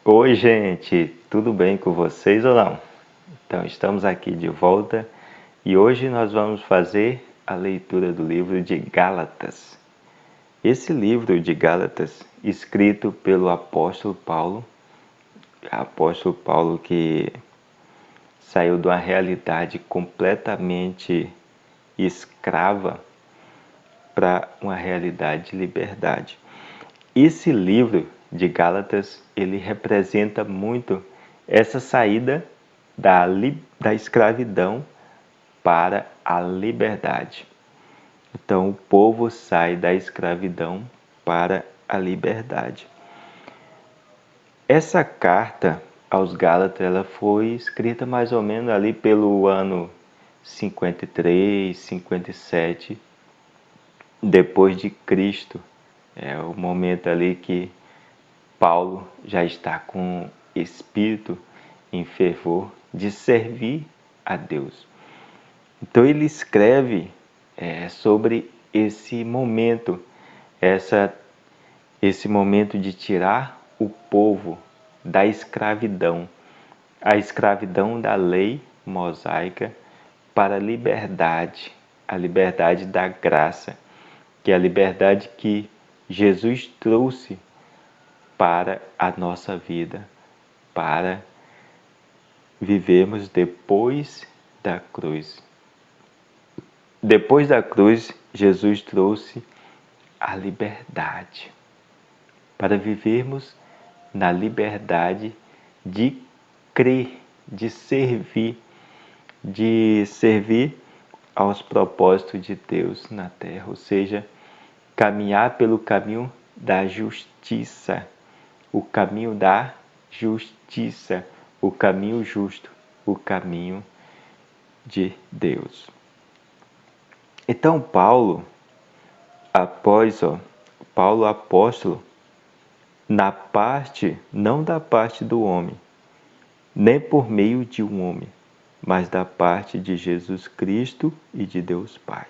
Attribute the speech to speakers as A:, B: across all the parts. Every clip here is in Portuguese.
A: Oi, gente, tudo bem com vocês ou não? Então, estamos aqui de volta e hoje nós vamos fazer a leitura do livro de Gálatas. Esse livro de Gálatas, escrito pelo apóstolo Paulo que saiu de uma realidade completamente escrava para uma realidade de liberdade. Esse livro de Gálatas, ele representa muito essa saída da escravidão para a liberdade. Então, o povo sai da escravidão para a liberdade. Essa carta aos Gálatas, ela foi escrita mais ou menos ali pelo ano 53, 57 depois de Cristo. É o momento ali que Paulo já está com espírito em fervor de servir a Deus. Então ele escreve sobre esse momento, esse momento de tirar o povo da escravidão, a escravidão da lei mosaica para a liberdade da graça, que é a liberdade que Jesus trouxe para a nossa vida, para vivermos depois da cruz. Depois da cruz, Jesus trouxe a liberdade, para vivermos na liberdade de crer, de servir aos propósitos de Deus na terra, ou seja, caminhar pelo caminho da justiça, o caminho da justiça, o caminho justo, o caminho de Deus. Então Paulo apóstolo, não da parte do homem, nem por meio de um homem, mas da parte de Jesus Cristo e de Deus Pai,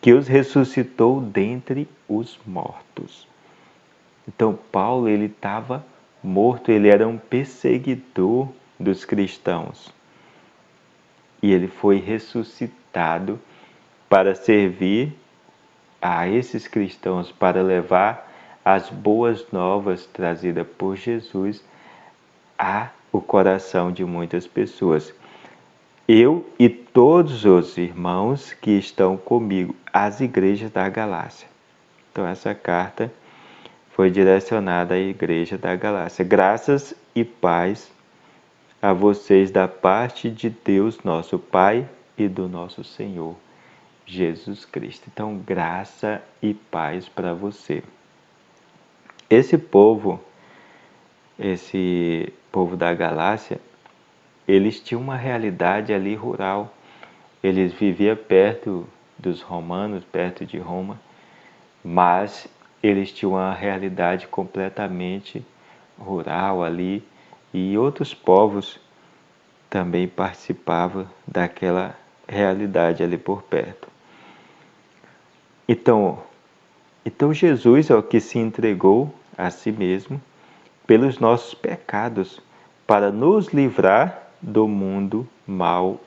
A: que os ressuscitou dentre os mortos. Então Paulo, ele estava morto, ele era um perseguidor dos cristãos. E ele foi ressuscitado para servir a esses cristãos, para levar as boas novas trazidas por Jesus ao coração de muitas pessoas. Eu e todos os irmãos que estão comigo, as igrejas da Galácia. Então essa carta foi direcionada à igreja da Galácia. Graças e paz a vocês da parte de Deus, nosso Pai, e do nosso Senhor Jesus Cristo. Então, graça e paz para você. Esse povo da Galácia, eles tinham uma realidade ali rural. Eles viviam perto dos romanos, perto de Roma, mas eles tinham uma realidade completamente rural ali, e outros povos também participavam daquela realidade ali por perto. Então Jesus é o que se entregou a si mesmo pelos nossos pecados, para nos livrar do mundo mau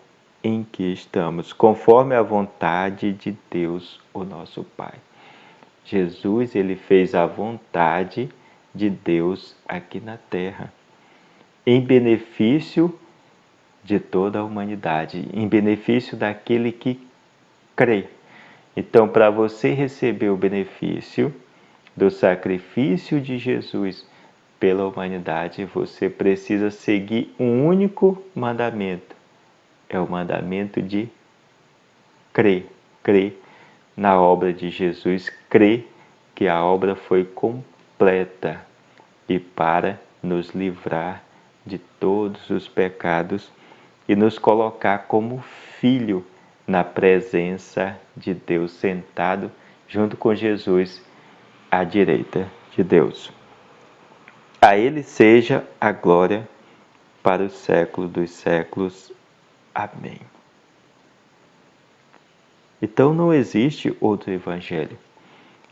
A: em que estamos, conforme a vontade de Deus, o nosso Pai. Jesus, ele fez a vontade de Deus aqui na terra, em benefício de toda a humanidade, em benefício daquele que crê. Então, para você receber o benefício do sacrifício de Jesus pela humanidade, você precisa seguir um único mandamento. É o mandamento de crer. Crer na obra de Jesus, crer que a obra foi completa e para nos livrar de todos os pecados e nos colocar como filho na presença de Deus, sentado junto com Jesus à direita de Deus. A Ele seja a glória para o século dos séculos. Amém. Então não existe outro evangelho.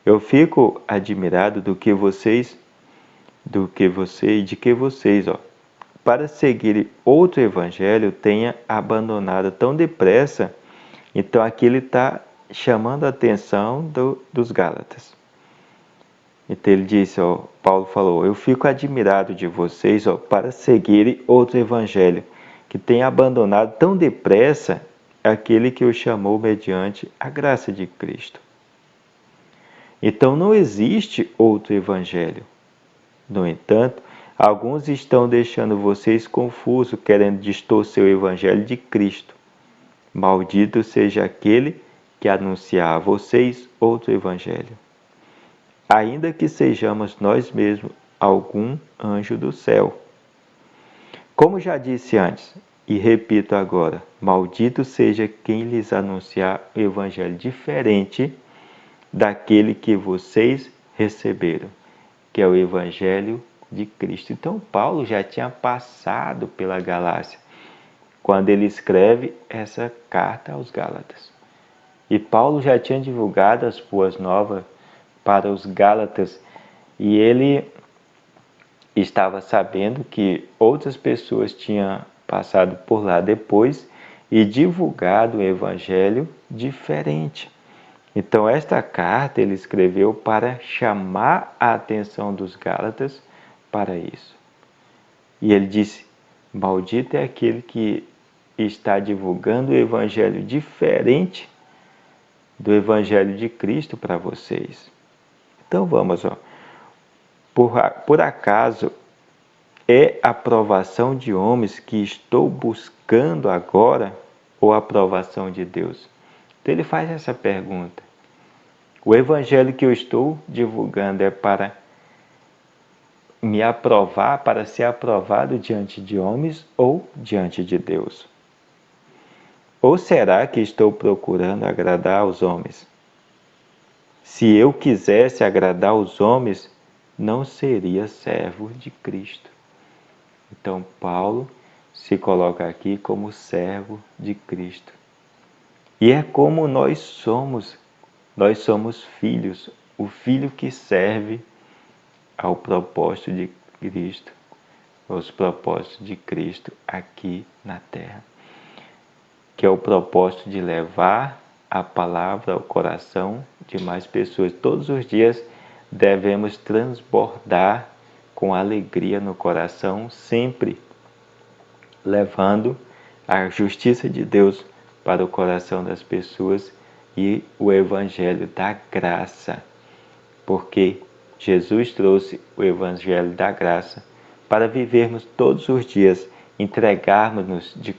A: Eu fico admirado do que vocês de que vocês, para seguirem outro evangelho, tenha abandonado tão depressa. Então aqui ele está chamando a atenção dos Gálatas. Então ele disse, Paulo falou, eu fico admirado de vocês, para seguirem outro evangelho, que tem abandonado tão depressa aquele que o chamou mediante a graça de Cristo. Então não existe outro evangelho. No entanto, alguns estão deixando vocês confusos, querendo distorcer o evangelho de Cristo. Maldito seja aquele que anunciar a vocês outro evangelho, ainda que sejamos nós mesmos algum anjo do céu. Como já disse antes, e repito agora, maldito seja quem lhes anunciar o evangelho diferente daquele que vocês receberam, que é o evangelho de Cristo. Então Paulo já tinha passado pela Galácia, quando ele escreve essa carta aos Gálatas. E Paulo já tinha divulgado as boas novas para os Gálatas, e ele estava sabendo que outras pessoas tinham passado por lá depois e divulgado um evangelho diferente. Então esta carta ele escreveu para chamar a atenção dos Gálatas para isso. E ele disse, maldito é aquele que está divulgando o evangelho diferente do evangelho de Cristo para vocês. Então vamos, por acaso é a aprovação de homens que estou buscando agora ou a aprovação de Deus? Então ele faz essa pergunta. O evangelho que eu estou divulgando é para me aprovar, para ser aprovado diante de homens ou diante de Deus? Ou será que estou procurando agradar aos homens? Se eu quisesse agradar aos homens, não seria servo de Cristo. Então Paulo se coloca aqui como servo de Cristo. E é como nós somos filhos, o filho que serve ao propósito de Cristo, aos propósitos de Cristo aqui na terra, que é o propósito de levar a palavra ao coração de mais pessoas. Todos os dias devemos transbordar com alegria no coração, sempre levando a justiça de Deus para o coração das pessoas e o evangelho da graça, porque Jesus trouxe o evangelho da graça para vivermos todos os dias, entregarmos-nos de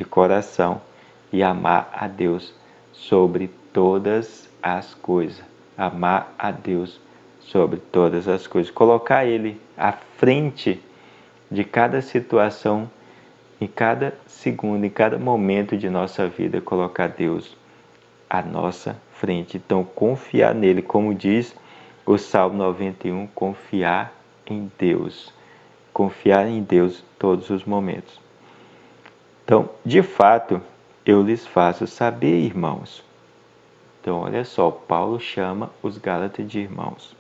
A: coração e amar a Deus sobre todas as coisas. Amar a Deus sobre todas as coisas. Colocar Ele à frente de cada situação, em cada segundo, em cada momento de nossa vida, colocar Deus à nossa frente. Então, confiar nele, como diz o Salmo 91, confiar em Deus. Confiar em Deus todos os momentos. Então, de fato, eu lhes faço saber, irmãos. Então, olha só, Paulo chama os Gálatas de irmãos.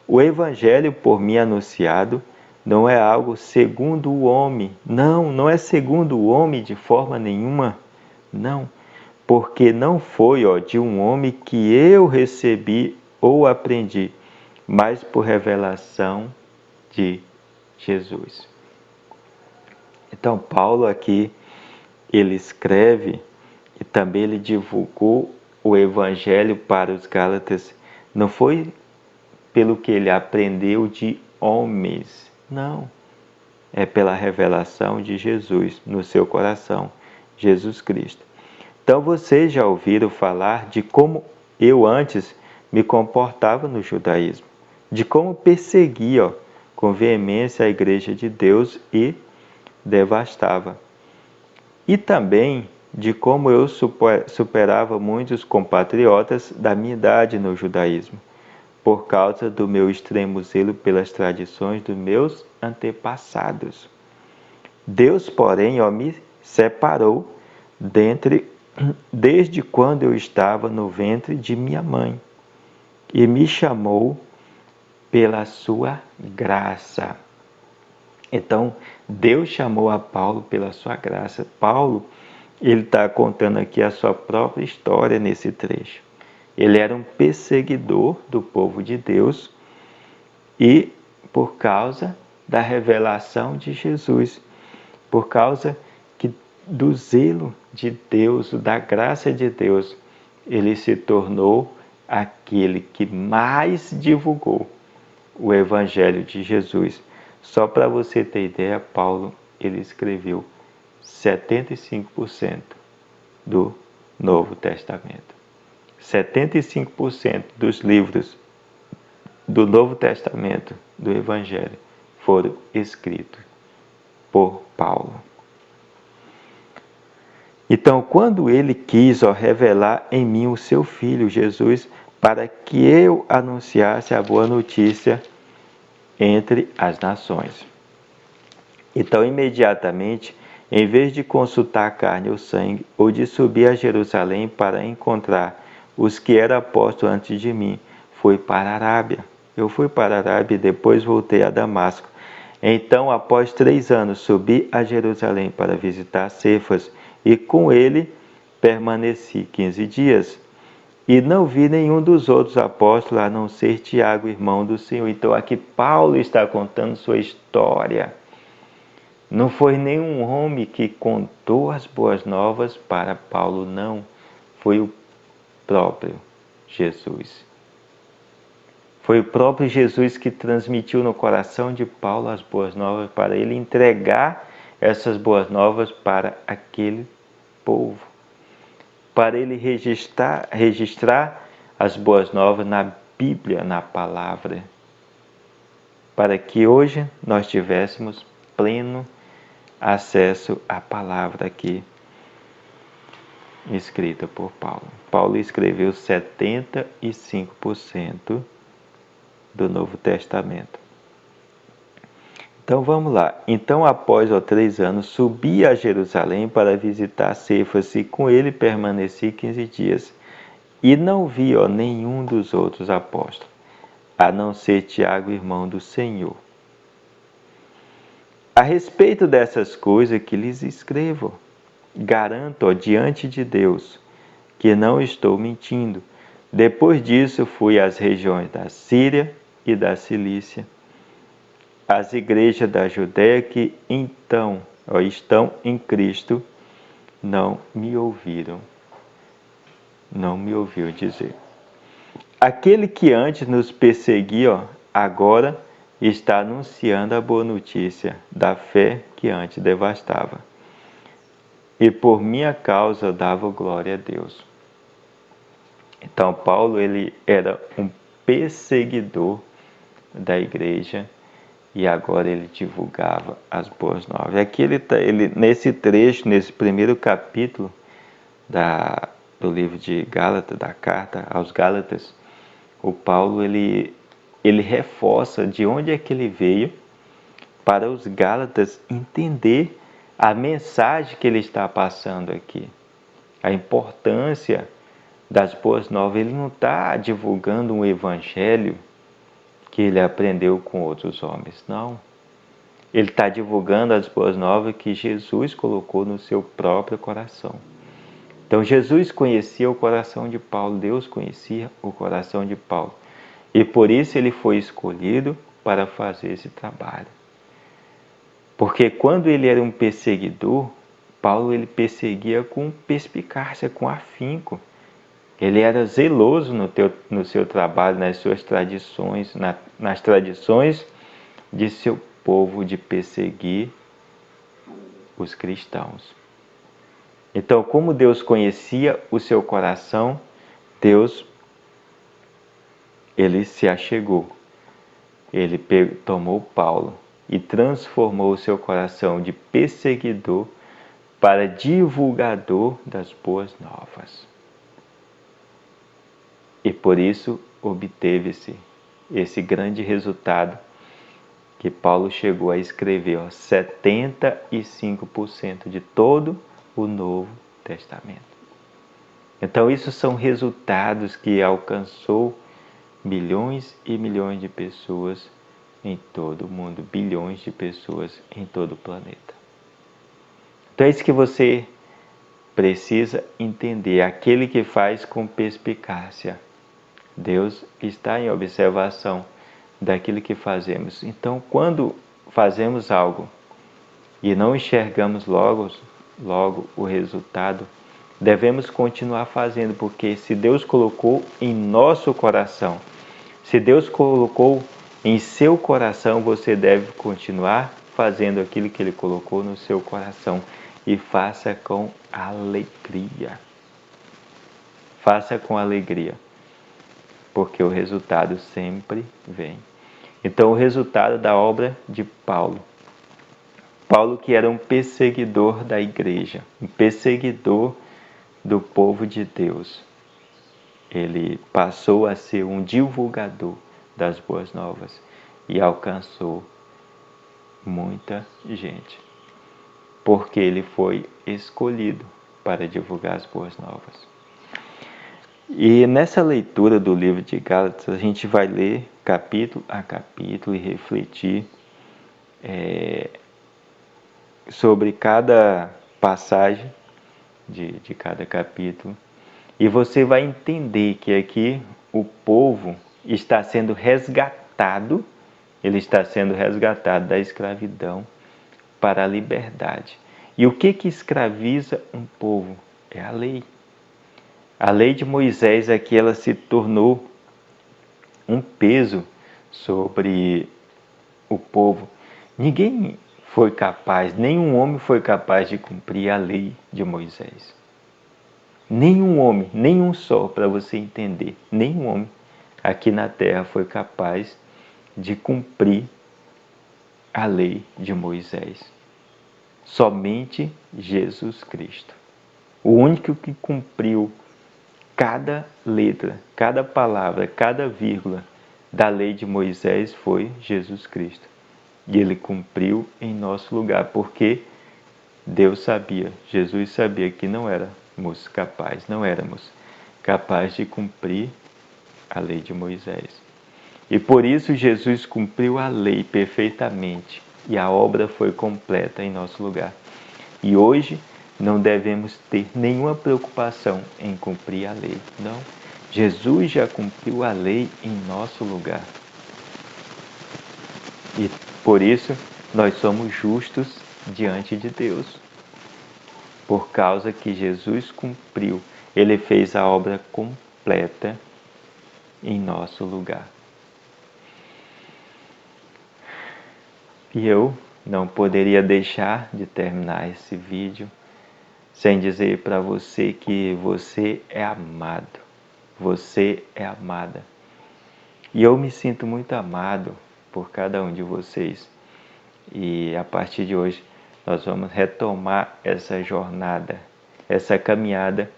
A: O evangelho por mim anunciado não é algo segundo o homem. Não é segundo o homem de forma nenhuma. Não, porque não foi de um homem que eu recebi ou aprendi, mas por revelação de Jesus. Então, Paulo aqui, ele escreve e também ele divulgou o evangelho para os Gálatas. Não foi pelo que ele aprendeu de homens, não. É pela revelação de Jesus no seu coração, Jesus Cristo. Então vocês já ouviram falar de como eu antes me comportava no judaísmo, de como perseguia com veemência a igreja de Deus e devastava. E também de como eu superava muitos compatriotas da minha idade no judaísmo, por causa do meu extremo zelo pelas tradições dos meus antepassados. Deus, porém, me separou desde quando eu estava no ventre de minha mãe, e me chamou pela sua graça. Então, Deus chamou a Paulo pela sua graça. Paulo, ele está contando aqui a sua própria história nesse trecho. Ele era um perseguidor do povo de Deus e, por causa da revelação de Jesus, por causa do zelo de Deus, da graça de Deus, ele se tornou aquele que mais divulgou o Evangelho de Jesus. Só para você ter ideia, Paulo ele escreveu 75% do Novo Testamento. 75% dos livros do Novo Testamento, do Evangelho, foram escritos por Paulo. Então, quando ele quis revelar em mim o seu Filho, Jesus, para que eu anunciasse a boa notícia entre as nações. Então, imediatamente, em vez de consultar a carne ou sangue, ou de subir a Jerusalém para encontrar os que eram apóstolos antes de mim, fui para a Arábia. Eu fui para a Arábia e depois voltei a Damasco. Então, após 3 anos, subi a Jerusalém para visitar Cefas, e com ele permaneci 15 dias. E não vi nenhum dos outros apóstolos, a não ser Tiago, irmão do Senhor. Então, aqui Paulo está contando sua história. Não foi nenhum homem que contou as boas novas para Paulo, não. Foi o próprio Jesus. Foi o próprio Jesus que transmitiu no coração de Paulo as boas novas para ele entregar essas boas novas para aquele povo. Para ele registrar as boas novas na Bíblia, na palavra. Para que hoje nós tivéssemos pleno acesso à palavra aqui escrita por Paulo. Paulo escreveu 75% do Novo Testamento. Então vamos lá. Então, após 3 anos, subi a Jerusalém para visitar Cefas e com ele permaneci 15 dias. E não vi nenhum dos outros apóstolos, a não ser Tiago, irmão do Senhor. A respeito dessas coisas que lhes escrevo, garanto diante de Deus que não estou mentindo. Depois disso, fui às regiões da Síria e da Cilícia, as igrejas da Judéia que então estão em Cristo não me ouviram dizer. Aquele que antes nos perseguia, agora está anunciando a boa notícia da fé que antes devastava. E por minha causa dava glória a Deus. Então Paulo ele era um perseguidor da igreja e agora ele divulgava as boas novas. Aqui ele nesse trecho, nesse primeiro capítulo do livro de Gálatas, da carta aos Gálatas, o Paulo ele reforça de onde é que ele veio para os Gálatas entender a mensagem que ele está passando aqui, a importância das boas novas. Ele não está divulgando um evangelho que ele aprendeu com outros homens, não. Ele está divulgando as boas novas que Jesus colocou no seu próprio coração. Então Jesus conhecia o coração de Paulo, Deus conhecia o coração de Paulo. E por isso ele foi escolhido para fazer esse trabalho. Porque quando ele era um perseguidor, Paulo ele perseguia com perspicácia, com afinco. Ele era zeloso no seu trabalho, nas suas tradições, nas tradições de seu povo, de perseguir os cristãos. Então, como Deus conhecia o seu coração, Deus ele se achegou. Ele tomou Paulo e transformou o seu coração de perseguidor para divulgador das boas novas. E por isso obteve-se esse grande resultado que Paulo chegou a escrever, 75% de todo o Novo Testamento. Então, isso são resultados que alcançou milhões e milhões de pessoas em todo o mundo, bilhões de pessoas em todo o planeta. Então é isso que você precisa entender, aquele que faz com perspicácia. Deus está em observação daquilo que fazemos. Então, quando fazemos algo e não enxergamos logo o resultado, devemos continuar fazendo, porque se Deus colocou em nosso coração, se Deus colocou em seu coração, você deve continuar fazendo aquilo que Ele colocou no seu coração e faça com alegria. Faça com alegria, porque o resultado sempre vem. Então, o resultado da obra de Paulo. Paulo, que era um perseguidor da igreja, um perseguidor do povo de Deus, ele passou a ser um divulgador das boas novas e alcançou muita gente, porque ele foi escolhido para divulgar as boas novas. E nessa leitura do livro de Gálatas, a gente vai ler capítulo a capítulo e refletir sobre cada passagem de cada capítulo. E você vai entender que aqui o povo está sendo resgatado, ele está sendo resgatado da escravidão para a liberdade. E o que escraviza um povo? É a lei. A lei de Moisés aqui ela se tornou um peso sobre o povo. Ninguém foi capaz, nenhum homem foi capaz de cumprir a lei de Moisés. Nenhum homem, nenhum só, para você entender, nenhum homem aqui na terra foi capaz de cumprir a lei de Moisés. Somente Jesus Cristo. O único que cumpriu cada letra, cada palavra, cada vírgula da lei de Moisés foi Jesus Cristo. E ele cumpriu em nosso lugar, porque Deus sabia, Jesus sabia que não éramos capazes de cumprir a lei de Moisés. E por isso Jesus cumpriu a lei perfeitamente e a obra foi completa em nosso lugar. E hoje não devemos ter nenhuma preocupação em cumprir a lei, não. Jesus já cumpriu a lei em nosso lugar. E por isso nós somos justos diante de Deus. Por causa que Jesus cumpriu, ele fez a obra completa em nosso lugar. E eu não poderia deixar de terminar esse vídeo sem dizer para você que você é amado, você é amada. E eu me sinto muito amado por cada um de vocês. E a partir de hoje nós vamos retomar essa jornada, essa caminhada,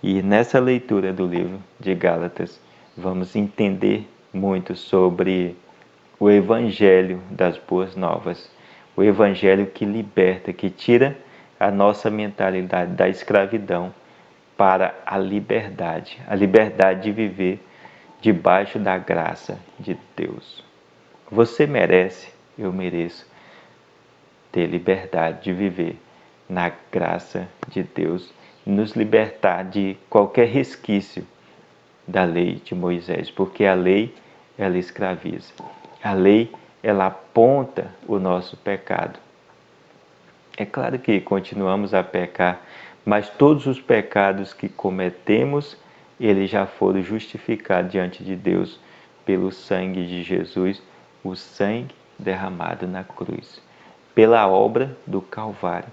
A: e nessa leitura do livro de Gálatas vamos entender muito sobre o Evangelho das Boas Novas, o Evangelho que liberta, que tira a nossa mentalidade da escravidão para a liberdade de viver debaixo da graça de Deus. Você merece, eu mereço ter liberdade de viver na graça de Deus e nos libertar de qualquer resquício da lei de Moisés, porque a lei, ela escraviza. A lei, ela aponta o nosso pecado. É claro que continuamos a pecar, mas todos os pecados que cometemos, eles já foram justificados diante de Deus pelo sangue de Jesus, o sangue derramado na cruz, pela obra do Calvário.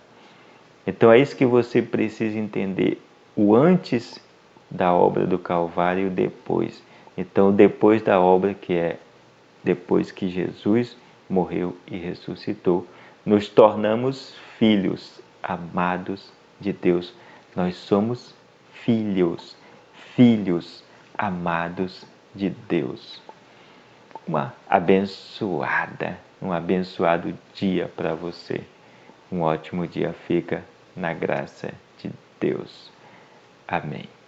A: Então é isso que você precisa entender, o antes da obra do Calvário e o depois. Então, depois da obra, que é depois que Jesus morreu e ressuscitou, nos tornamos filhos amados de Deus. Nós somos filhos amados de Deus. Um abençoado dia para você. Um ótimo dia, fica na graça de Deus. Amém.